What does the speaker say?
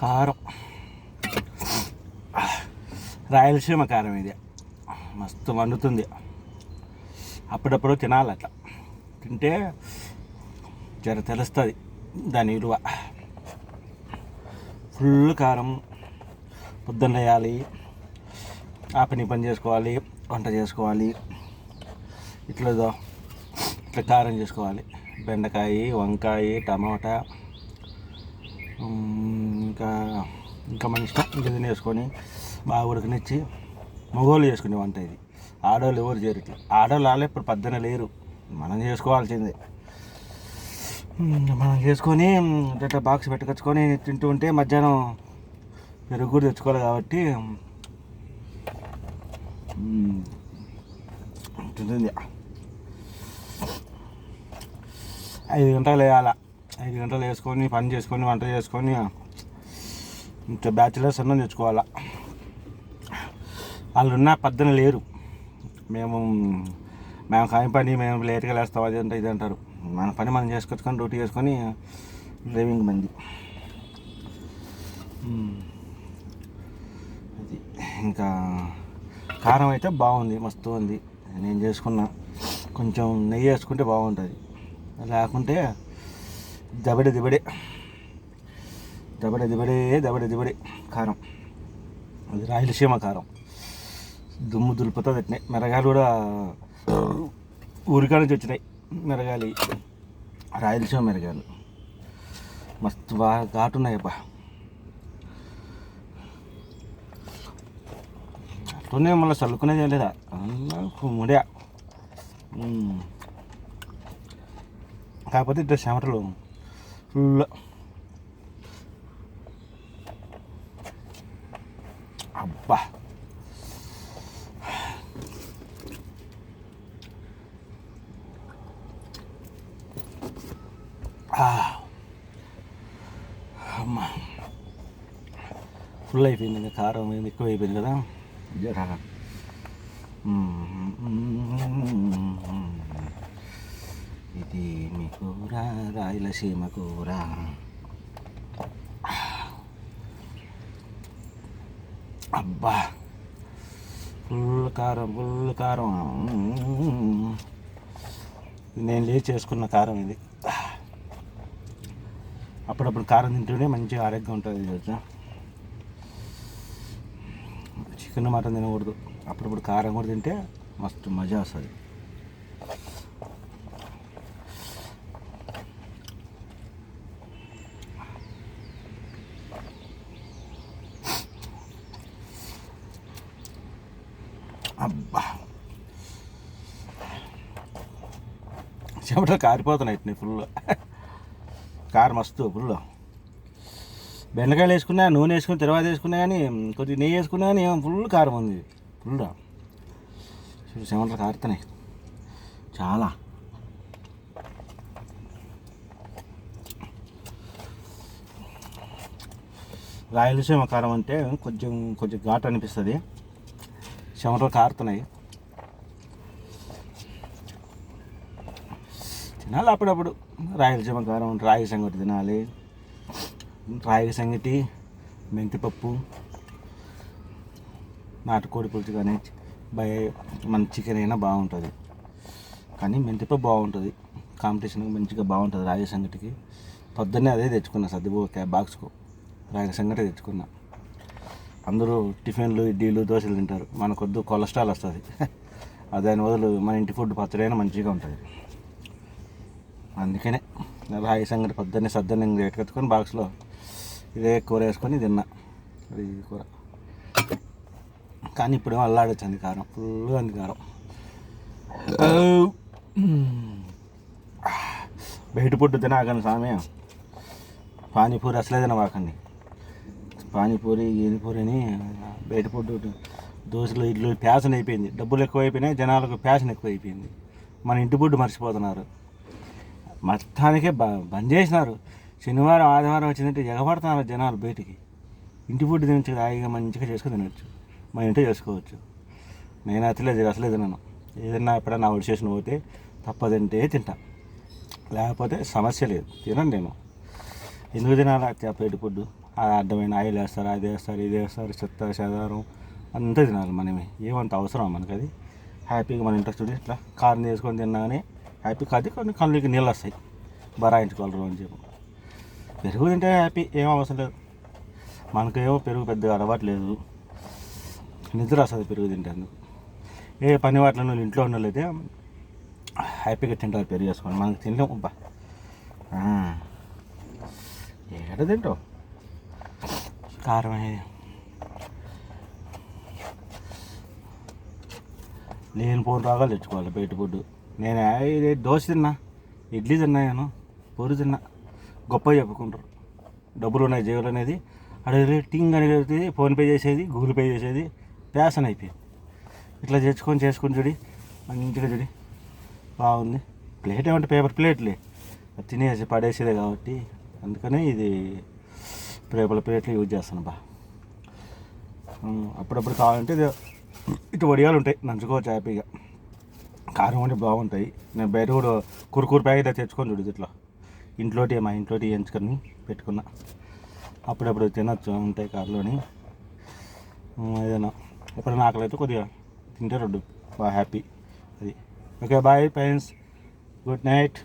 కారం, రాయలసీమ కారం ఇది మస్తు వండుతుంది. అప్పుడప్పుడు తినాలి, అట్లా తింటే జర తెలుస్తుంది దాని విలువ. ఫుల్ కారం, పొద్దున్న వేయాలి, ఆ పని చేసుకోవాలి, వంట చేసుకోవాలి, ఇట్లా కారం చేసుకోవాలి. బెండకాయ, వంకాయ, టమాటా, ఇంకా ఇంకా మన ఇష్టం ఇంకా వేసుకొని బాగా ఉడకనిచ్చి మగవాళ్ళు చేసుకునే వంట ఇది. ఆడవాళ్ళు ఎవరు చేయరు ఇట్లా. ఆడవాళ్ళు వాళ్ళే ఇప్పుడు పద్దన లేరు, మనం చేసుకోవాల్సిందే. మనం చేసుకొని ఇట్లా బాక్స్ పెట్టుకొచ్చుకొని తింటూ ఉంటే మధ్యాహ్నం పెరుగు కూడా తెచ్చుకోవాలి కాబట్టి ఉంటుంది. 5 గంటలు వేయాల. 5 గంటలు వేసుకొని పని చేసుకొని వంట చేసుకొని ఇంకా బ్యాచిలర్స్ అన్నం తెచ్చుకోవాలా. వాళ్ళు ఉన్న పద్దన లేరు. మేము కాని పని మేము లేట్గా లేస్తాం అది అంటే ఇది అంటారు. మన పని మనం చేసుకొచ్చుకొని డ్యూటీ చేసుకొని డ్రైవింగ్ మంది అది. ఇంకా కారం అయితే బాగుంది, మస్తు ఉంది. నేను చేసుకున్నా. కొంచెం నెయ్యి వేసుకుంటే బాగుంటుంది, లేకుంటే దబడే కారం. అది రాయలసీమ కారం, దుమ్ము దులుపుతో పెట్టినాయి. మిరగాయలు కూడా ఊరికా నుంచి వచ్చినాయి మిరగాయలు, రాయలసీమ మిరగాయలు మస్తు బాగా ఘాటున్నాయబ్బా. అట్లనే మళ్ళీ చల్లుకునేది ఏం లేదా, ముడియా. కాకపోతే ఇట్లా చెమటలు ఫుల్. అబ్బా అమ్మా, ఫుల్ అయిపోయింది. ఇంకా కారం ఎక్కువ అయిపోయింది కదా. ఇది మీ కూర, రాయలసీమ కూర. అబ్బా ఫుల్ కారం. నేను లేచి చేసుకున్న కారం ఇది. అప్పుడప్పుడు కారం తింటూనే మంచిగా ఆరోగ్యం ఉంటుంది. తెలుసా, చికెన్ మటన్ తినకూడదు, అప్పుడప్పుడు కారం కూడా తింటే మస్తు మజా వస్తుంది. అబ్బా చెమటలు కారిపోతున్నాయి ఫుల్. కారం మస్తు ఫుల్. బెండకాయలు వేసుకున్నా, నూనె వేసుకుని తర్వాత వేసుకున్నా కానీ, కొద్దిగా నెయ్యి వేసుకున్నా కానీ ఫుల్ కారం ఉంది. ఫుల్ చెమటలు కారుతున్నాయి చాలా. రాయలసీమ కారం అంటే కొంచెం ఘాటు అనిపిస్తుంది. చెమటలు కారుతున్నాయి. తినాలి అప్పుడప్పుడు రాయలసీమ కారం. రాగి సంగటి తినాలి. రాగి సంగటి, మెంతిపప్పు, నాటుకోడి పులుసు కానీ మన చికెన్ అయినా బాగుంటుంది. కానీ మెంతిపప్పు బాగుంటుంది, కాంపిటీషన్కి మంచిగా బాగుంటుంది. రాగి సంగటికి పొద్దున్నే అదే తెచ్చుకున్నా, సర్దిపో బాక్స్కు రాగి సంగటి తెచ్చుకున్నా. అందరూ టిఫిన్లు, ఇడ్లీలు, దోశలు తింటారు. మనకొద్దు, కొలెస్ట్రాల్ వస్తుంది. దాని బదులు మన ఇంటి ఫుడ్ పచ్చడైనా మంచిగా ఉంటుంది. అందుకనే రాగి సంగటి పొద్దున్నే సద్దన్నం ఎట్టుకొచ్చుకొని బాక్స్లో ఇదే కూర వేసుకొని తిన్నా. అది కూర. కానీ ఇప్పుడేమో అల్లాడొచ్చింది కారం, ఫుల్గా ఉంది కారం. బయట ఫుడ్ తినాకండి సామె. పానీపూరి అసలే తినవాకండి. పానీపూరి, గీనిపూరి అని బయట ఫుడ్, దోశలు, ఇడ్లు ప్యాషన్ అయిపోయింది. డబ్బులు ఎక్కువైపోయినాయి, జనాలకు ప్యాషన్ ఎక్కువైపోయింది. మన ఇంటి ఫుడ్ మర్చిపోతున్నారు. మొత్తానికే బంద్ చేసినారు. శనివారం, ఆదివారం వచ్చిందంటే ఎగబడుతున్నారు జనాలు బయటికి. ఇంటి ఫుడ్ తినచ్చు, హాయిగా మంచిగా చేసుకొని తినచ్చు, మన ఇంట్లో చేసుకోవచ్చు. నేను అసలే తినను. ఏదన్నా ఎప్పుడన్నా అవుట్ చేసిన పోతే తప్పదంటే తింటా, లేకపోతే సమస్య లేదు, తినండి. నేను ఎందుకు తినాలి బయట ఫుడ్? అడ్డమైన ఆయిల్ వేస్తారు, అది వేస్తారు, ఇది వేస్తారు, చెత్త చెదారం అంతా తినాలి మనమే. ఏమంత అవసరం మనకు అది? హ్యాపీగా మన ఇంట్రెస్ట్ చూడి ఇట్లా కారం చేసుకొని తిన్నాగానే హ్యాపీ కాదు, కొన్ని కళ్ళకి నీళ్ళు వస్తాయి, బరాయించుకోవాలి అని చెప్పి. పెరుగు తింటే హ్యాపీ, ఏం అవసరం లేదు. మనకేమో పెరుగు పెద్దగా అలవాట్లేదు, నిద్ర వస్తుంది పెరుగు తింటే. అందుకు ఏ పని వాటిలో ఇంట్లో ఉన్నోళ్ళైతే హ్యాపీగా తింటారు పెరుగు వేసుకొని, మనకు తినలేము. అబ్బా ఏడ తింటావు కారం అనేది? లేని పోను రాగాలు తెచ్చుకోవాలి బయట ఫుడ్. నేను దోశ తిన్నా, ఇడ్లీ తిన్నా, నేను పూరి తిన్నా, గొప్పగా చెప్పుకుంటారు. డబ్బులు ఉన్నాయి జేబులు అనేది, అడిగి టింగ్ అనేది ఫోన్పే చేసేది, గూగుల్ పే చేసేది ప్యాషన్ అయిపోయింది. ఇట్లా చేసుకొని చూడి మంచిగా చూడి బాగుంది. ప్లేట్ ఏమంటే పేపర్ ప్లేట్లే, అది తినేసి పడేసేదే కాబట్టి అందుకనే ఇది పేపర్ ప్లేట్లు యూజ్ చేస్తాను. అప్పుడప్పుడు కావాలంటే ఇటు వడియాలు ఉంటాయి, నంచుకోవచ్చు హ్యాపీగా. కారం అంటే బాగుంటాయి. నేను బయట కూడా కురుకూరు ప్యాకెట్ తెచ్చుకొని చూడదు ఇట్లా మా ఇంట్లోటి ఎంచుకొని పెట్టుకున్నా, అప్పుడప్పుడు తినచ్చు ఉంటాయి కారులోని. ఏదైనా ఎప్పుడైనా ఆకలి కొద్దిగా తింటే రెండు బాగా హ్యాపీ అది. Okay bye friends, good night.